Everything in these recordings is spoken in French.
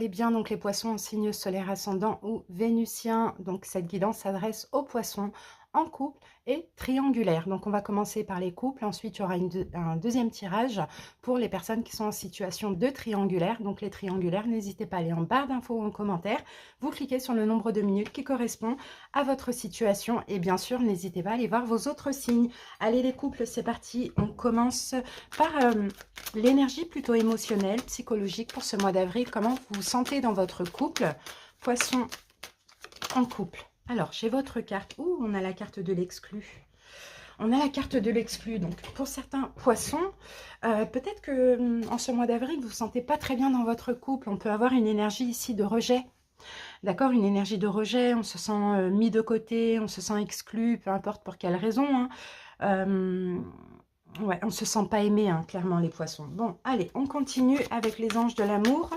allez bien. Donc les poissons en signe solaire ascendant ou vénusien. Donc cette guidance s'adresse aux poissons en couple et triangulaire. Donc on va commencer par les couples. Ensuite, il y aura un deuxième tirage pour les personnes qui sont en situation de triangulaire. Donc les triangulaires, n'hésitez pas à aller en barre d'infos ou en commentaire. Vous cliquez sur le nombre de minutes qui correspond à votre situation. Et bien sûr, n'hésitez pas à aller voir vos autres signes. Allez les couples, c'est parti. On commence par l'énergie plutôt émotionnelle, psychologique pour ce mois d'avril. Comment vous vous sentez dans votre couple? Poisson en couple. Alors, j'ai votre carte. Ouh, on a la carte de l'exclu. On a la carte de l'exclu. Donc, pour certains poissons, peut-être que en ce mois d'avril, vous ne vous sentez pas très bien dans votre couple. On peut avoir une énergie ici de rejet. D'accord, une énergie de rejet. On se sent mis de côté, on se sent exclu, peu importe pour quelle raison. Hein. Ouais, on ne se sent pas aimé, hein, clairement, les poissons. Bon, allez, on continue avec les anges de l'amour.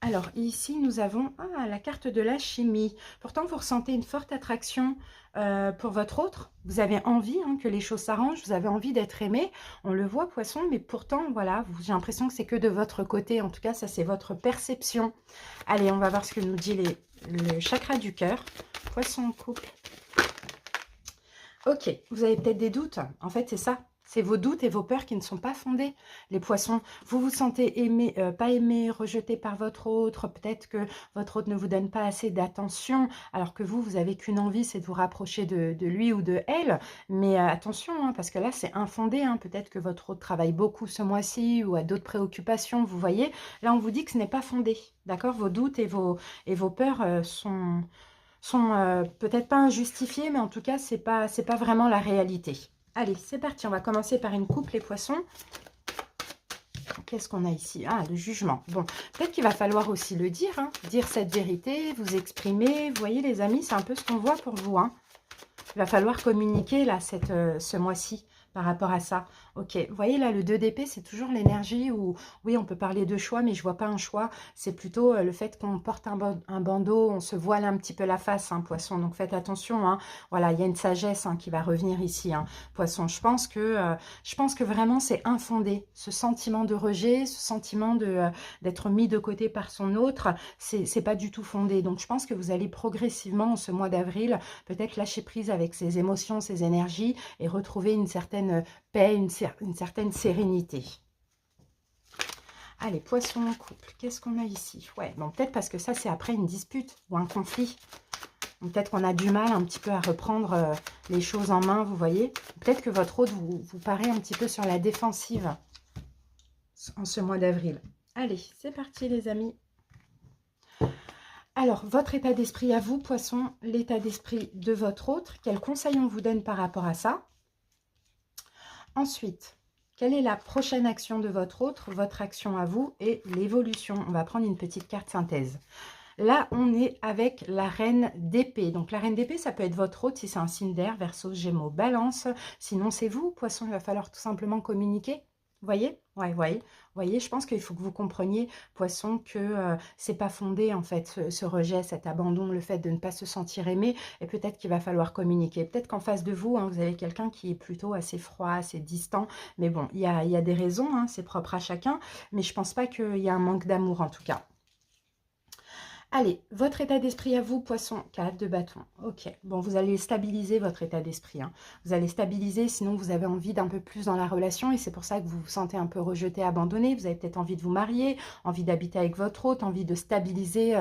Alors, ici, nous avons la carte de la chimie. Pourtant, vous ressentez une forte attraction pour votre autre. Vous avez envie que les choses s'arrangent. Vous avez envie d'être aimé. On le voit, poisson, mais pourtant, voilà, j'ai l'impression que c'est que de votre côté. En tout cas, ça, c'est votre perception. Allez, on va voir ce que nous dit le chakra du cœur. Poisson en couple. Ok, vous avez peut-être des doutes. En fait, c'est ça. C'est vos doutes et vos peurs qui ne sont pas fondés. Les poissons, vous vous sentez aimé, pas aimé, rejeté par votre autre. Peut-être que votre autre ne vous donne pas assez d'attention, alors que vous avez qu'une envie, c'est de vous rapprocher de lui ou de elle. Mais attention, hein, parce que là, c'est infondé. Hein. Peut-être que votre autre travaille beaucoup ce mois-ci ou a d'autres préoccupations, vous voyez. Là, on vous dit que ce n'est pas fondé. D'accord? Vos doutes et vos peurs sont peut-être pas injustifiés, mais en tout cas, c'est pas vraiment la réalité. Allez, c'est parti. On va commencer par une coupe, les poissons. Qu'est-ce qu'on a ici? Ah, le jugement. Bon, peut-être qu'il va falloir aussi le dire, hein, dire cette vérité, vous exprimer. Vous voyez, les amis, c'est un peu ce qu'on voit pour vous. Hein. Il va falloir communiquer, là, ce mois-ci, par rapport à ça. Ok, vous voyez, là, le 2 d'épée, c'est toujours l'énergie où, oui, on peut parler de choix, mais je vois pas un choix. C'est plutôt le fait qu'on porte un bandeau, on se voile un petit peu la face, hein, poisson. Donc, faites attention. Hein. Voilà, il y a une sagesse qui va revenir ici, hein, poisson. Je pense que vraiment, c'est infondé. Ce sentiment de rejet, ce sentiment d'être mis de côté par son autre, c'est pas du tout fondé. Donc, je pense que vous allez progressivement, en ce mois d'avril, peut-être lâcher prise avec ses émotions, ses énergies et retrouver une certaine paix, une certaine sérénité. Allez, poisson en couple, qu'est-ce qu'on a ici? Ouais, bon, peut-être parce que ça, c'est après une dispute ou un conflit. Peut-être qu'on a du mal un petit peu à reprendre les choses en main, vous voyez. Peut-être que votre autre vous paraît un petit peu sur la défensive en ce mois d'avril. Allez, c'est parti les amis. Alors, votre état d'esprit à vous, poisson, l'état d'esprit de votre autre, quels conseils on vous donne par rapport à ça? Ensuite, quelle est la prochaine action de votre autre, votre action à vous et l'évolution? On va prendre une petite carte synthèse. Là, on est avec la reine d'épée. Donc, la reine d'épée, ça peut être votre autre si c'est un signe d'air, Verseau, Gémeaux, Balance. Sinon, c'est vous, poisson, il va falloir tout simplement communiquer. Vous voyez? Ouais, voyez, je pense qu'il faut que vous compreniez, poisson, que c'est pas fondé, en fait, ce rejet, cet abandon, le fait de ne pas se sentir aimé. Et peut-être qu'il va falloir communiquer. Peut-être qu'en face de vous, vous avez quelqu'un qui est plutôt assez froid, assez distant. Mais bon, il y a des raisons, c'est propre à chacun. Mais je pense pas qu'il y a un manque d'amour, en tout cas. Allez, votre état d'esprit à vous, poisson, 4 de bâton. Ok, bon, vous allez stabiliser votre état d'esprit. Hein. Vous allez stabiliser, sinon vous avez envie d'un peu plus dans la relation et c'est pour ça que vous vous sentez un peu rejeté, abandonné. Vous avez peut-être envie de vous marier, envie d'habiter avec votre hôte, envie de stabiliser,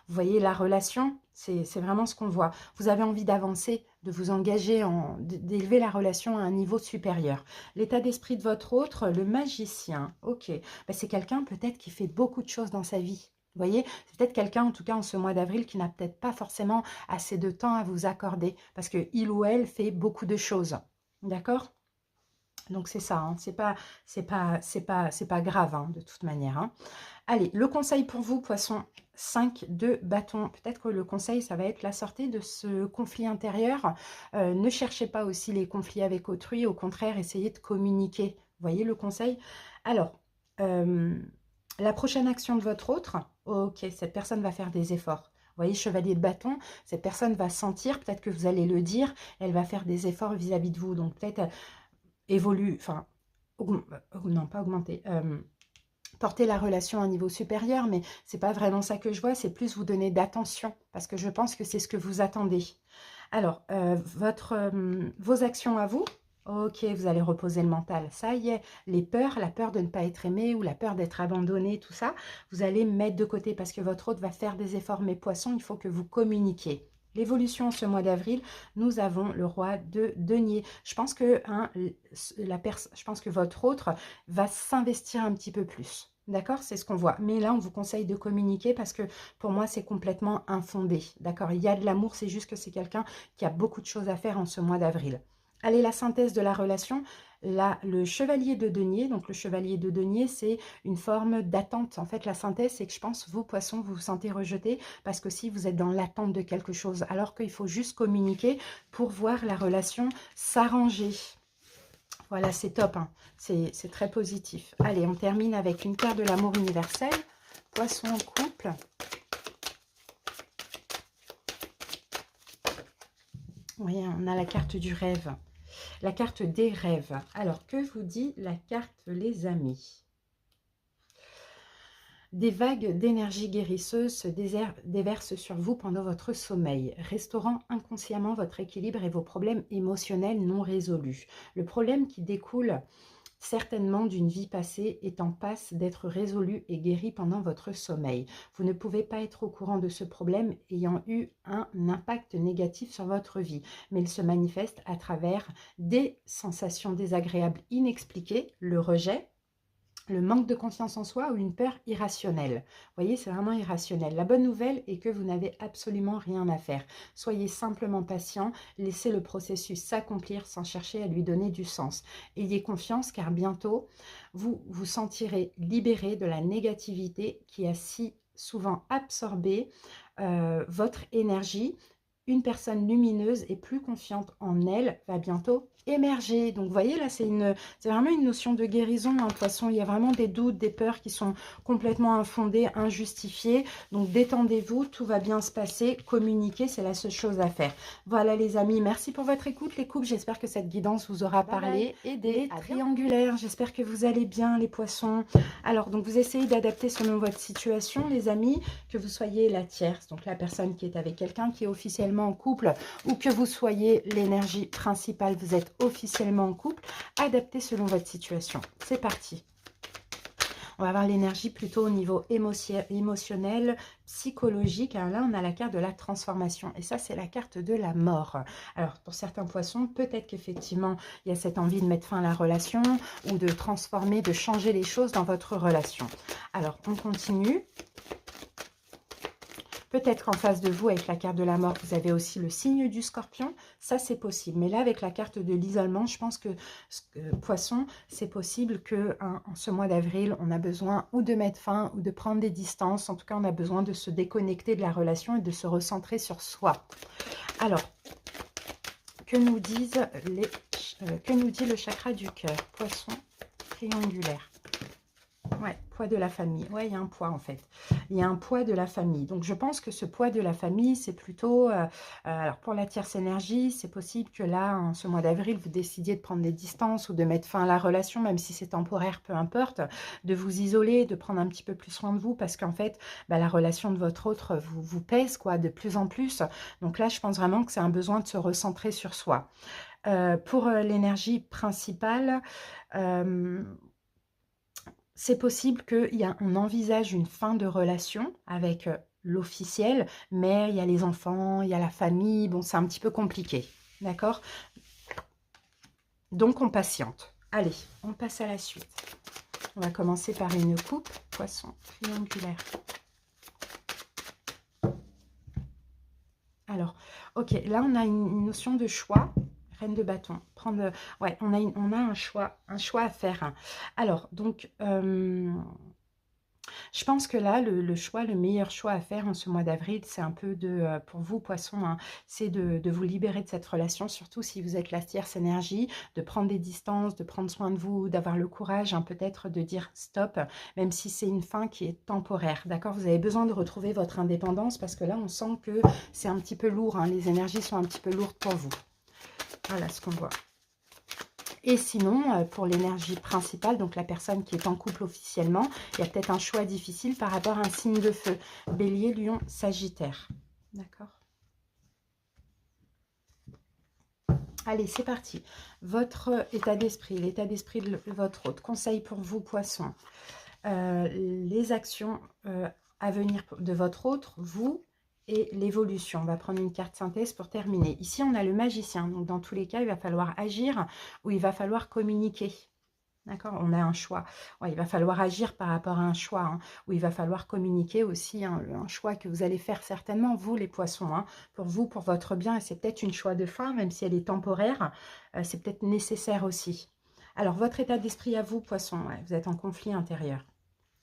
vous voyez, la relation. C'est vraiment ce qu'on voit. Vous avez envie d'avancer, de vous engager, d'élever la relation à un niveau supérieur. L'état d'esprit de votre autre, le magicien. Ok, ben, c'est quelqu'un peut-être qui fait beaucoup de choses dans sa vie. Vous voyez, c'est peut-être quelqu'un, en tout cas en ce mois d'avril, qui n'a peut-être pas forcément assez de temps à vous accorder, parce qu'il ou elle fait beaucoup de choses. D'accord? Donc c'est ça, hein. C'est pas grave, hein, de toute manière. Hein. Allez, le conseil pour vous, poisson, 5 de bâton. Peut-être que le conseil, ça va être la sortie de ce conflit intérieur. Ne cherchez pas aussi les conflits avec autrui, au contraire, essayez de communiquer. Vous voyez le conseil? Alors, la prochaine action de votre autre, ok, cette personne va faire des efforts. Vous voyez, chevalier de bâton, cette personne va sentir, peut-être que vous allez le dire, elle va faire des efforts vis-à-vis de vous. Donc peut-être évolue, enfin, non, pas augmenter, porter la relation à un niveau supérieur, mais c'est pas vraiment ça que je vois, c'est plus vous donner d'attention, parce que je pense que c'est ce que vous attendez. Alors, vos actions à vous, ok, vous allez reposer le mental, ça y est, les peurs, la peur de ne pas être aimé ou la peur d'être abandonné, tout ça, vous allez mettre de côté parce que votre hôte va faire des efforts, mais poisson, il faut que vous communiquiez. L'évolution ce mois d'avril, nous avons le roi de denier. Je pense que, je pense que votre autre va s'investir un petit peu plus. D'accord, c'est ce qu'on voit. Mais là, on vous conseille de communiquer parce que pour moi, c'est complètement infondé. D'accord, il y a de l'amour, c'est juste que c'est quelqu'un qui a beaucoup de choses à faire en ce mois d'avril. Allez, la synthèse de la relation. Là, le chevalier de denier, donc le chevalier de denier, c'est une forme d'attente. En fait, la synthèse, c'est que je pense, vous, poissons, vous vous sentez rejeté parce que si vous êtes dans l'attente de quelque chose, alors qu'il faut juste communiquer pour voir la relation s'arranger. Voilà, c'est top, hein. C'est très positif. Allez, on termine avec une carte de l'amour universel. Poisson en couple. Oui, on a la carte du rêve. La carte des rêves. Alors, que vous dit la carte, les amis? Des vagues d'énergie guérisseuse se déversent sur vous pendant votre sommeil, restaurant inconsciemment votre équilibre et vos problèmes émotionnels non résolus. Le problème qui découle certainement d'une vie passée est en passe d'être résolu et guéri pendant votre sommeil. Vous ne pouvez pas être au courant de ce problème ayant eu un impact négatif sur votre vie, mais il se manifeste à travers des sensations désagréables inexpliquées, le rejet, le manque de confiance en soi ou une peur irrationnelle. Vous voyez, c'est vraiment irrationnel. La bonne nouvelle est que vous n'avez absolument rien à faire. Soyez simplement patient, laissez le processus s'accomplir sans chercher à lui donner du sens. Ayez confiance car bientôt, vous vous sentirez libéré de la négativité qui a si souvent absorbé votre énergie. Une personne lumineuse et plus confiante en elle va bientôt émerger. Donc, vous voyez, là, c'est vraiment une notion de guérison, hein, poisson. Il y a vraiment des doutes, des peurs qui sont complètement infondées, injustifiées. Donc, détendez-vous, tout va bien se passer. Communiquer, c'est la seule chose à faire. Voilà, les amis, merci pour votre écoute, les couples. J'espère que cette guidance vous aura parlé. Aidé. Les triangulaires, j'espère que vous allez bien, les poissons. Alors, donc, vous essayez d'adapter selon votre situation, les amis, que vous soyez la tierce, donc la personne qui est avec quelqu'un qui est officiellement en couple ou que vous soyez l'énergie principale, vous êtes officiellement en couple, adaptez selon votre situation. C'est parti. On va avoir l'énergie plutôt au niveau émotionnel, psychologique. Alors là, on a la carte de la transformation. Et ça, c'est la carte de la mort. Alors, pour certains poissons, peut-être qu'effectivement, il y a cette envie de mettre fin à la relation ou de transformer, de changer les choses dans votre relation. Alors, on continue. Peut-être qu'en face de vous, avec la carte de la mort, vous avez aussi le signe du scorpion. Ça, c'est possible. Mais là, avec la carte de l'isolement, je pense que, poisson, c'est possible que en ce mois d'avril, on a besoin ou de mettre fin ou de prendre des distances. En tout cas, on a besoin de se déconnecter de la relation et de se recentrer sur soi. Alors, que nous dit le chakra du cœur? Poisson triangulaire. Ouais, poids de la famille. Ouais, il y a un poids en fait. Il y a un poids de la famille. Donc, je pense que ce poids de la famille, c'est plutôt... alors, pour la tierce énergie, c'est possible que là, en ce mois d'avril, vous décidiez de prendre des distances ou de mettre fin à la relation, même si c'est temporaire, peu importe, de vous isoler, de prendre un petit peu plus soin de vous parce qu'en fait, la relation de votre autre vous pèse quoi, de plus en plus. Donc là, je pense vraiment que c'est un besoin de se recentrer sur soi. Pour l'énergie principale... c'est possible qu'on envisage une fin de relation avec l'officiel, mais il y a les enfants, il y a la famille, bon, c'est un petit peu compliqué, d'accord? Donc, on patiente. Allez, on passe à la suite. On va commencer par une coupe, poisson triangulaire. Alors, ok, là, on a une notion de choix. Reine de bâton. Ouais, on a un choix à faire. Alors, donc, je pense que là, le meilleur choix à faire en ce mois d'avril, c'est un peu pour vous, poissons, hein, c'est de vous libérer de cette relation, surtout si vous êtes la tierce énergie, de prendre des distances, de prendre soin de vous, d'avoir le courage, hein, peut-être de dire stop, même si c'est une fin qui est temporaire, d'accord? Vous avez besoin de retrouver votre indépendance parce que là, on sent que c'est un petit peu lourd, hein, les énergies sont un petit peu lourdes pour vous. Voilà ce qu'on voit. Et sinon, pour l'énergie principale, donc la personne qui est en couple officiellement, il y a peut-être un choix difficile par rapport à un signe de feu. Bélier, Lion, Sagittaire. D'accord? Allez, c'est parti. Votre état d'esprit, l'état d'esprit de votre hôte. Conseil pour vous, Poissons. Les actions à venir de votre hôte, vous et l'évolution. On va prendre une carte synthèse pour terminer. Ici, on a le magicien. Donc, dans tous les cas, il va falloir agir ou il va falloir communiquer. D'accord? On a un choix. Ouais, il va falloir agir par rapport à un choix, hein, ou il va falloir communiquer aussi, hein, un choix que vous allez faire certainement, vous les poissons, hein, pour vous, pour votre bien. Et c'est peut-être une choix de fin, même si elle est temporaire, c'est peut-être nécessaire aussi. Alors, votre état d'esprit à vous, poissons, ouais, vous êtes en conflit intérieur.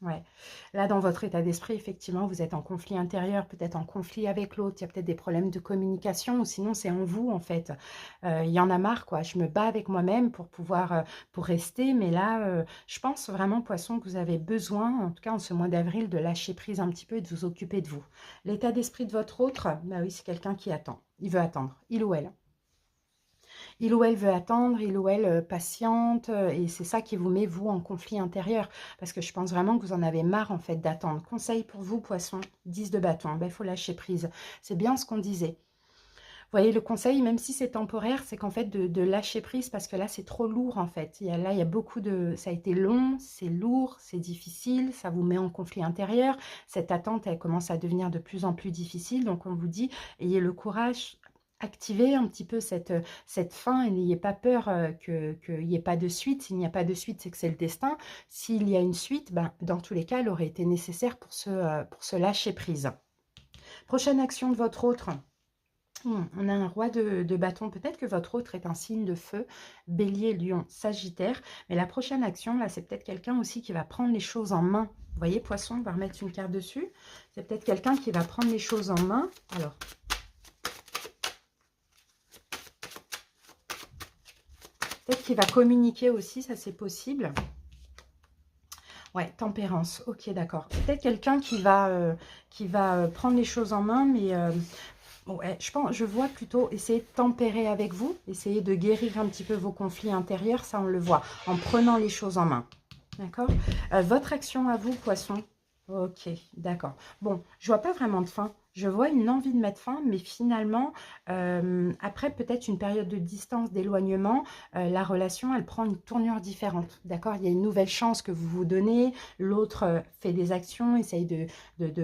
Ouais. Là, dans votre état d'esprit, effectivement, vous êtes en conflit intérieur, peut-être en conflit avec l'autre. Il y a peut-être des problèmes de communication, ou sinon, c'est en vous, en fait. Il y en a marre, quoi. Je me bats avec moi-même pour pouvoir, pour rester. Mais là, je pense vraiment, Poisson, que vous avez besoin, en tout cas en ce mois d'avril, de lâcher prise un petit peu et de vous occuper de vous. L'état d'esprit de votre autre, bah oui, c'est quelqu'un qui attend. Il veut attendre, il ou elle. Il ou elle veut attendre, il ou elle patiente, et c'est ça qui vous met, vous, en conflit intérieur. Parce que je pense vraiment que vous en avez marre, en fait, d'attendre. Conseil pour vous, Poisson, 10 de bâton. Ben, il faut lâcher prise. C'est bien ce qu'on disait. Vous voyez, le conseil, même si c'est temporaire, c'est qu'en fait, de lâcher prise, parce que là, c'est trop lourd, en fait. Là, il y a beaucoup de... Ça a été long, c'est lourd, c'est difficile, ça vous met en conflit intérieur. Cette attente, elle commence à devenir de plus en plus difficile. Donc, on vous dit, ayez le courage, activez un petit peu cette fin et n'ayez pas peur qu'il n'y ait pas de suite. S'il n'y a pas de suite, c'est que c'est le destin. S'il y a une suite, ben, dans tous les cas, elle aurait été nécessaire pour se lâcher prise. Prochaine action de votre autre. On a un roi de bâton. Peut-être que votre autre est un signe de feu, bélier, lion, sagittaire. Mais la prochaine action, là, c'est peut-être quelqu'un aussi qui va prendre les choses en main. Vous voyez, poisson, on va remettre une carte dessus. C'est peut-être quelqu'un qui va prendre les choses en main. Alors, peut-être qu'il va communiquer aussi, ça c'est possible. Ouais, tempérance, ok, d'accord. Peut-être quelqu'un qui va prendre les choses en main, mais... ouais, je vois plutôt essayer de tempérer avec vous, essayer de guérir un petit peu vos conflits intérieurs, ça on le voit, en prenant les choses en main. D'accord? Votre action à vous, Poisson. Ok, d'accord. Bon, je vois pas vraiment de fin. Je vois une envie de mettre fin, mais finalement, après peut-être une période de distance, d'éloignement, la relation, elle prend une tournure différente. D'accord? Il y a une nouvelle chance que vous vous donnez. L'autre fait des actions, essaye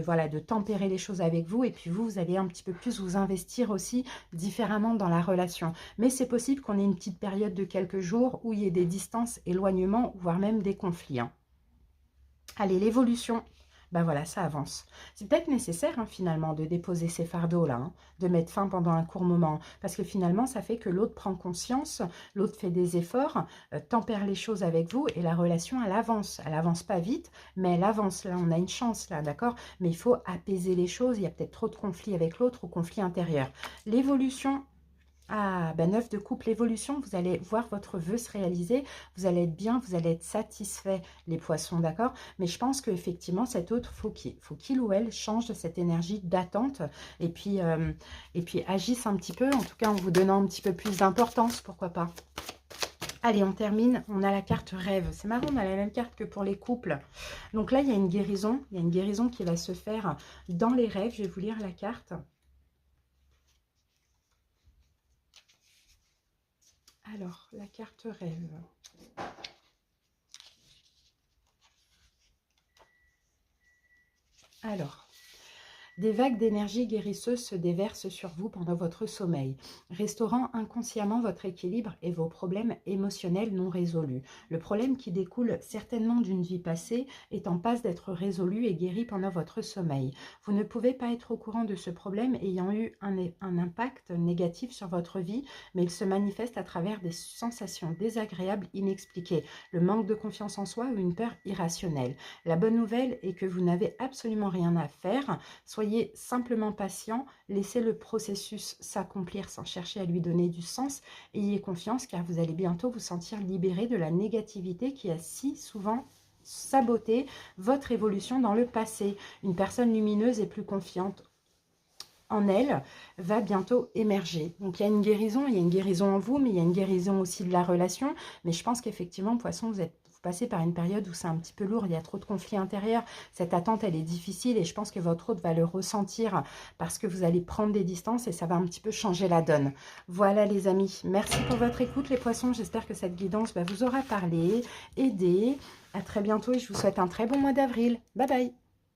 voilà, de tempérer les choses avec vous. Et puis vous, vous allez un petit peu plus vous investir aussi différemment dans la relation. Mais c'est possible qu'on ait une petite période de quelques jours où il y ait des distances, éloignements, voire même des conflits. Hein. Allez, l'évolution. Ben voilà, ça avance. C'est peut-être nécessaire, hein, finalement, de déposer ces fardeaux-là, hein, de mettre fin pendant un court moment. Parce que finalement, ça fait que l'autre prend conscience, l'autre fait des efforts, tempère les choses avec vous, et la relation, elle avance. Elle avance pas vite, mais elle avance. Là, on a une chance, là, d'accord? Mais il faut apaiser les choses. Il y a peut-être trop de conflits avec l'autre ou conflits intérieurs. L'évolution... Ah, ben 9 de couple, l'évolution, vous allez voir votre vœu se réaliser, vous allez être bien, vous allez être satisfait, les poissons, d'accord? Mais je pense qu'effectivement, cet autre, faut qu'il ou elle change de cette énergie d'attente et puis agisse un petit peu, en tout cas en vous donnant un petit peu plus d'importance, pourquoi pas. Allez, on termine, on a la carte rêve. C'est marrant, on a la même carte que pour les couples. Donc là, il y a une guérison qui va se faire dans les rêves. Je vais vous lire la carte. Alors, la carte rêve. Alors, des vagues d'énergie guérisseuse se déversent sur vous pendant votre sommeil, restaurant inconsciemment votre équilibre et vos problèmes émotionnels non résolus. Le problème qui découle certainement d'une vie passée est en passe d'être résolu et guéri pendant votre sommeil. Vous ne pouvez pas être au courant de ce problème ayant eu un impact négatif sur votre vie, mais il se manifeste à travers des sensations désagréables inexpliquées, le manque de confiance en soi ou une peur irrationnelle. La bonne nouvelle est que vous n'avez absolument rien à faire. Soyez simplement patient, laissez le processus s'accomplir sans chercher à lui donner du sens. Ayez confiance car vous allez bientôt vous sentir libéré de la négativité qui a si souvent saboté votre évolution dans le passé. Une personne lumineuse et plus confiante en elle va bientôt émerger. Donc, il y a une guérison en vous, mais il y a une guérison aussi de la relation. Mais je pense qu'effectivement, Poisson, vous passez par une période où c'est un petit peu lourd, il y a trop de conflits intérieurs. Cette attente, elle est difficile et je pense que votre hôte va le ressentir parce que vous allez prendre des distances et ça va un petit peu changer la donne. Voilà les amis, merci pour votre écoute les poissons. J'espère que cette guidance vous aura parlé, aidé. À très bientôt et je vous souhaite un très bon mois d'avril. Bye bye.